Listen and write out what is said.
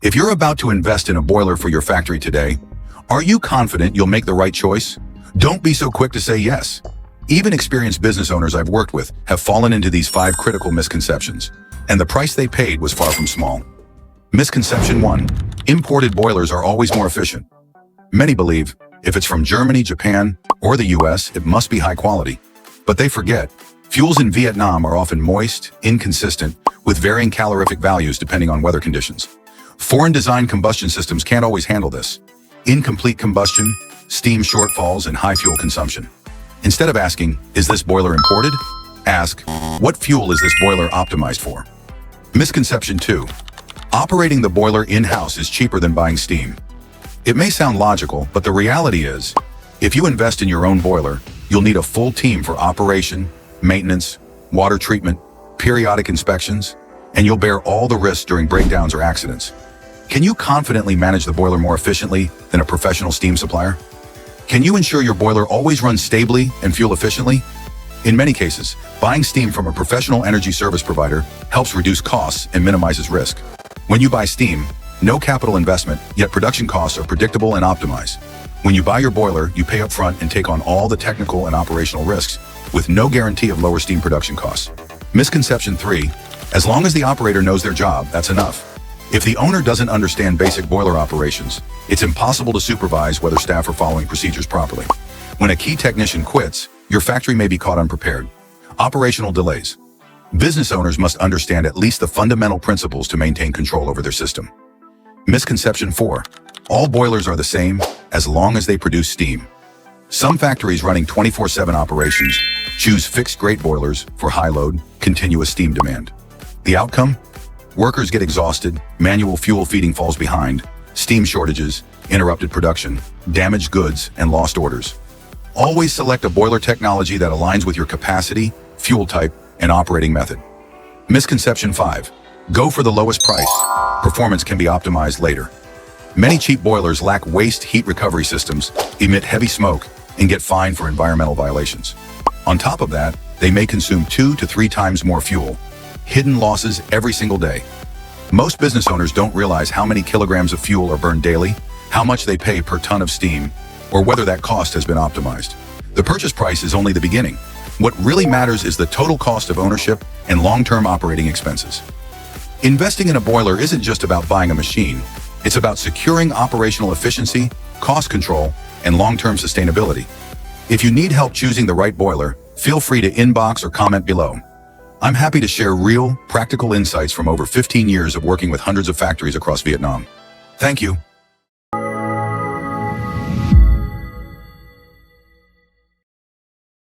If you're about to invest in a boiler for your factory today, are you confident you'll make the right choice? Don't be so quick to say yes. Even experienced business owners I've worked with have fallen into these 5 critical misconceptions, and the price they paid was far from small. Misconception 1. Imported boilers are always more efficient. Many believe if it's from Germany, Japan, or the US, it must be high quality. But they forget, fuels in Vietnam are often moist, inconsistent, with varying calorific values depending on weather conditions. Foreign-designed combustion systems can't always handle this. Incomplete combustion, steam shortfalls, and high fuel consumption. Instead of asking, is this boiler imported? Ask, what fuel is this boiler optimized for? Misconception 2. Operating the boiler in-house is cheaper than buying steam. It may sound logical, but the reality is, if you invest in your own boiler, you'll need a full team for operation, maintenance, water treatment, periodic inspections, and you'll bear all the risks during breakdowns or accidents. Can you confidently manage the boiler more efficiently than a professional steam supplier? Can you ensure your boiler always runs stably and fuel efficiently? In many cases, buying steam from a professional energy service provider helps reduce costs and minimizes risk. When you buy steam, no capital investment, yet production costs are predictable and optimized. When you buy your boiler, you pay upfront and take on all the technical and operational risks, with no guarantee of lower steam production costs. Misconception 3. As long as the operator knows their job, that's enough. If the owner doesn't understand basic boiler operations, it's impossible to supervise whether staff are following procedures properly. When a key technician quits, your factory may be caught unprepared. Operational delays. Business owners must understand at least the fundamental principles to maintain control over their system. Misconception 4. All boilers are the same as long as they produce steam. Some factories running 24/7 operations choose fixed-grade boilers for high-load, continuous steam demand. The outcome? Workers get exhausted, manual fuel feeding falls behind, steam shortages, interrupted production, damaged goods, and lost orders. Always select a boiler technology that aligns with your capacity, fuel type, and operating method. Misconception 5. Go for the lowest price. Performance can be optimized later. Many cheap boilers lack waste heat recovery systems, emit heavy smoke, and get fined for environmental violations. On top of that, they may consume 2 to 3 times more fuel. Hidden losses every single day. Most business owners don't realize how many kilograms of fuel are burned daily, how much they pay per ton of steam, or whether that cost has been optimized. The purchase price is only the beginning. What really matters is the total cost of ownership and long-term operating expenses. Investing in a boiler isn't just about buying a machine. It's about securing operational efficiency, cost control, and long-term sustainability. If you need help choosing the right boiler, feel free to inbox or comment below. I'm happy to share real, practical insights from over 15 years of working with hundreds of factories across Vietnam. Thank you.